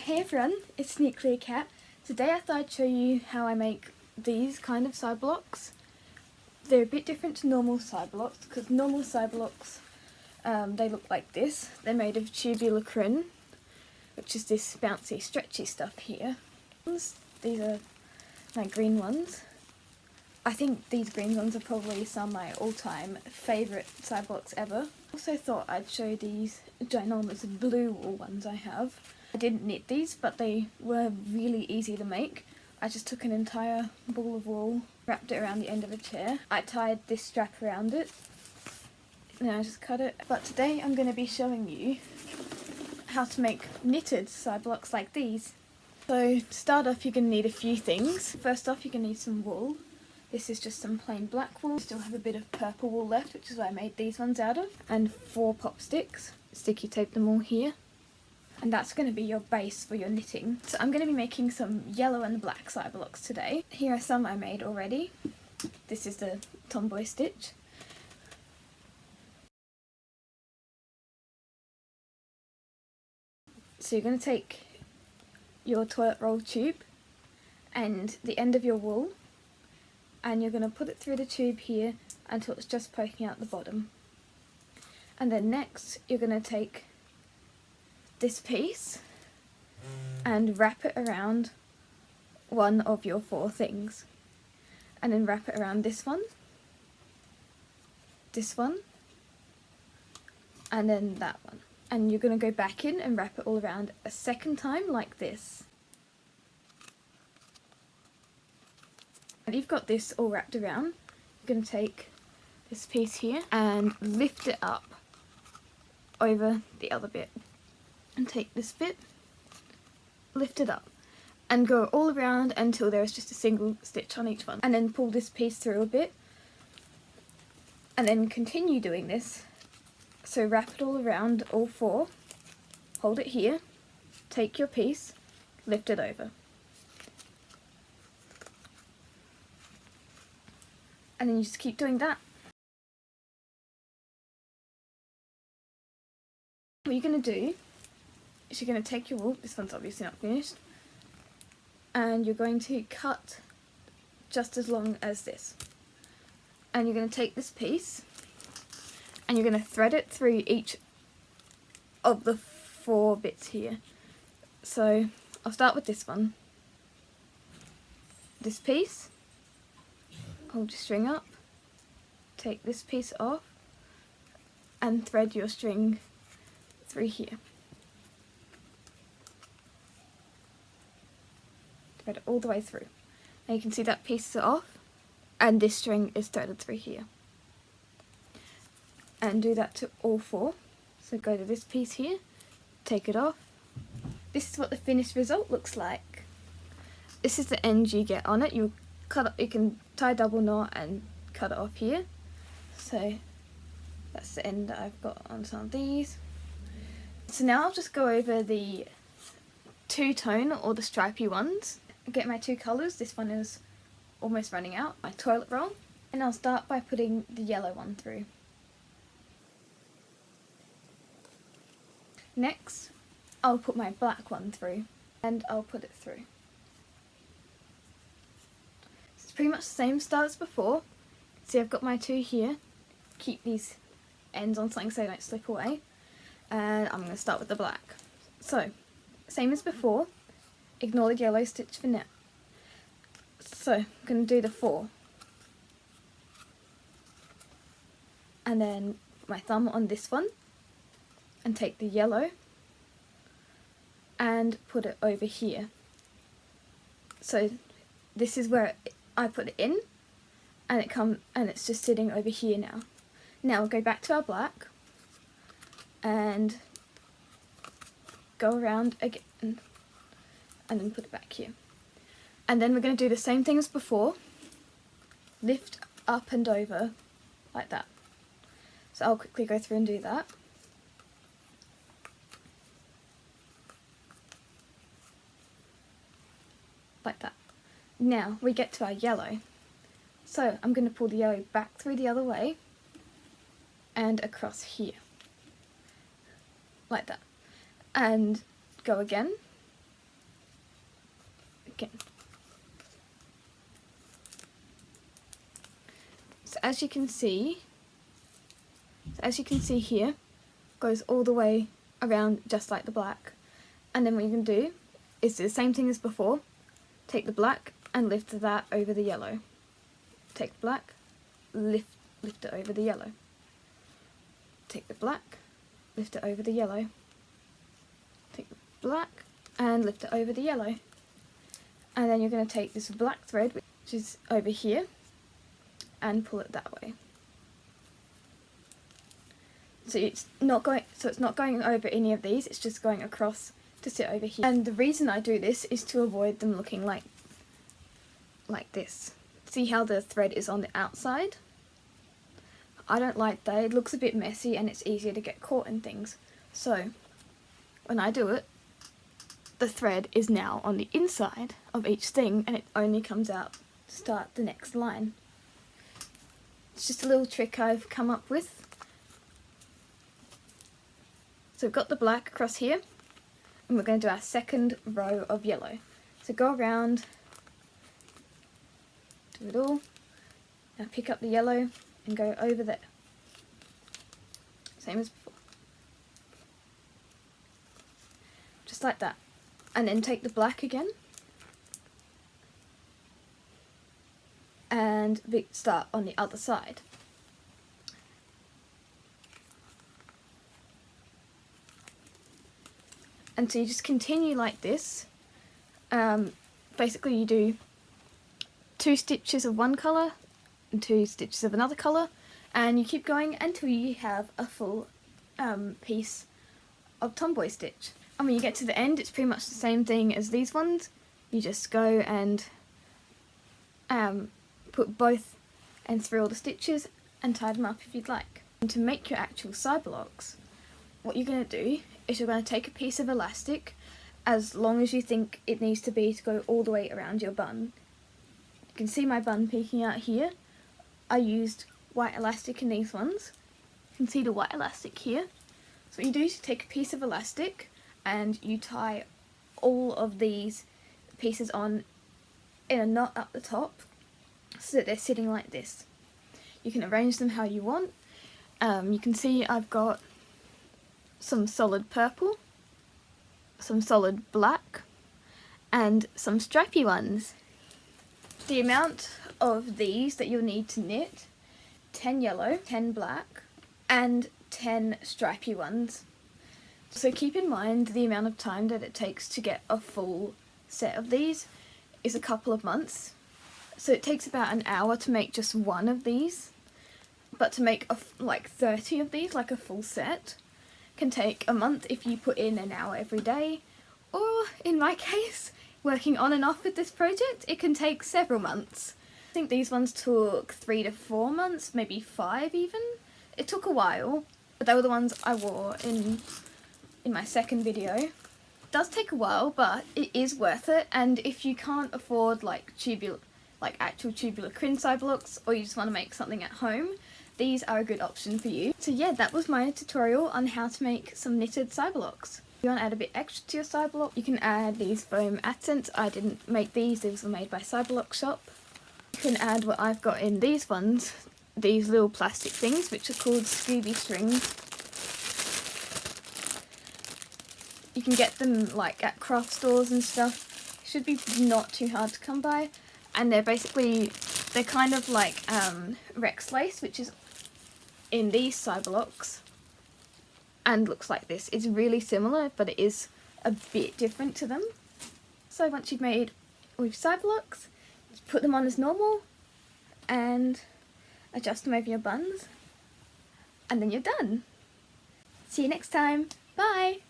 Hey everyone, it's Nuclear Cat. Today I thought I'd show you how I make these kind of cyberlox. They're a bit different to normal cyberlox because normal cyberlox, they look like this. They're made of tubular crinoline, which is this bouncy, stretchy stuff here. These are my green ones. I think these green ones are probably some of my all-time favourite cyberlox ever. Also thought I'd show these ginormous blue wool ones I have. I didn't knit these, but they were really easy to make. I just took an entire ball of wool, wrapped it around the end of a chair. I tied this strap around it, and I just cut it. But today I'm going to be showing you how to make knitted cyberlox like these. So to start off, you're going to need a few things. First off, you're going to need some wool. This is just some plain black wool. Still have a bit of purple wool left, which is what I made these ones out of. And 4 pop sticks. Sticky tape them all here. And that's going to be your base for your knitting. So I'm going to be making some yellow and black cyberlox today. Here are some I made already. This is the tomboy stitch. So you're going to take your toilet roll tube and the end of your wool, and you're going to put it through the tube here until it's just poking out the bottom. And then next you're going to take this piece and wrap it around one of your 4 things, and then wrap it around this one, and then that one. And you're going to go back in and wrap it all around a second time like this. And you've got this all wrapped around, you're going to take this piece here and lift it up over the other bit. And take this bit, lift it up, and go all around until there is just a single stitch on each one. And then pull this piece through a bit, and then continue doing this. So wrap it all around all 4, hold it here, take your piece, lift it over. And then you just keep doing that. What you're going to do is you're going to take your wool, this one's obviously not finished, and you're going to cut just as long as this. And you're going to take this piece and you're going to thread it through each of the 4 bits here. So I'll start with this one. This piece, hold your string up, take this piece off and thread your string through here. Thread it all the way through. Now you can see that piece is off and this string is threaded through here. And do that to all 4. So go to this piece here, take it off. This is what the finished result looks like. This is the end you get on it. You can tie a double knot and cut it off here. So that's the end that I've got on some of these. So now I'll just go over the 2-tone or the stripy ones. I'll get my 2 colours. This one is almost running out, my toilet roll. And I'll start by putting the yellow one through. Next, I'll put my black one through, and I'll put it through. It's pretty much the same style as before. See, I've got my 2 here. Keep these ends on something so they don't slip away. And I'm going to start with the black. So, same as before, ignore the yellow stitch for now. So, I'm going to do the 4. And then put my thumb on this one, and take the yellow, and put it over here. So, this is where I put it in, and it's just sitting over here now. Now, we'll go back to our black, and go around again and then put it back here. And then we're going to do the same thing as before, lift up and over like that. So I'll quickly go through and do that. Like that. Now we get to our yellow. So I'm going to pull the yellow back through the other way and across here. Like that. And go again, in. So as you can see here, goes all the way around just like the black. And then what you can do is do the same thing as before. Take the black and lift that over the yellow. Take the black, lift it over the yellow. Take the black, lift it over the yellow. Take the black and lift it over the yellow. And then you're going to take this black thread, which is over here, and pull it that way. So it's not going over any of these, it's just going across to sit over here. And the reason I do this is to avoid them looking like this. See how the thread is on the outside? I don't like that, it looks a bit messy and it's easier to get caught in things. So when I do it, the thread is now on the inside of each thing and it only comes out to start the next line. It's just a little trick I've come up with. So we've got the black across here and we're going to do our second row of yellow. So go around, do it all, now pick up the yellow and go over there. Same as before. Just like that. And then take the black again and start on the other side. And so you just continue like this. Basically you do 2 stitches of one colour and 2 stitches of another colour, and you keep going until you have a full piece of tomboy stitch. And when you get to the end, it's pretty much the same thing as these ones. You just go and put both ends through all the stitches and tie them up if you'd like. And to make your actual cyberlox, what you're going to do is you're going to take a piece of elastic, as long as you think it needs to be to go all the way around your bun. You can see my bun peeking out here. I used white elastic in these ones. You can see the white elastic here. So what you do is you take a piece of elastic and you tie all of these pieces on in a knot up the top so that they're sitting like this. You can arrange them how you want. You can see I've got some solid purple, some solid black, and some stripy ones. The amount of these that you'll need to knit: 10 yellow, 10 black, and 10 stripy ones. So keep in mind the amount of time that it takes to get a full set of these is a couple of months. So it takes about an hour to make just one of these, but to make like 30 of these, like a full set, can take a month if you put in an hour every day, or in my case, working on and off with this project, it can take several months. I think these ones took 3 to 4 months, maybe 5 even. It took a while, but they were the ones I wore in my second video. It does take a while, but it is worth it, and if you can't afford actual tubular crin cyberlox, or you just want to make something at home, these are a good option for you. So yeah, that was my tutorial on how to make some knitted cyberlox. If you want to add a bit extra to your cyberlox, you can add these foam accents. I didn't make these were made by Cyberlox Shop. You can add what I've got in these ones, these little plastic things, which are called Scooby strings. You can get them like at craft stores and stuff. Should be not too hard to come by, and they're kind of like Rex lace, which is in these cyberlox, and looks like this. It's really similar, but it is a bit different to them. So once you've made with cyberlox, just put them on as normal and adjust them over your buns, and then you're done. See you next time. Bye!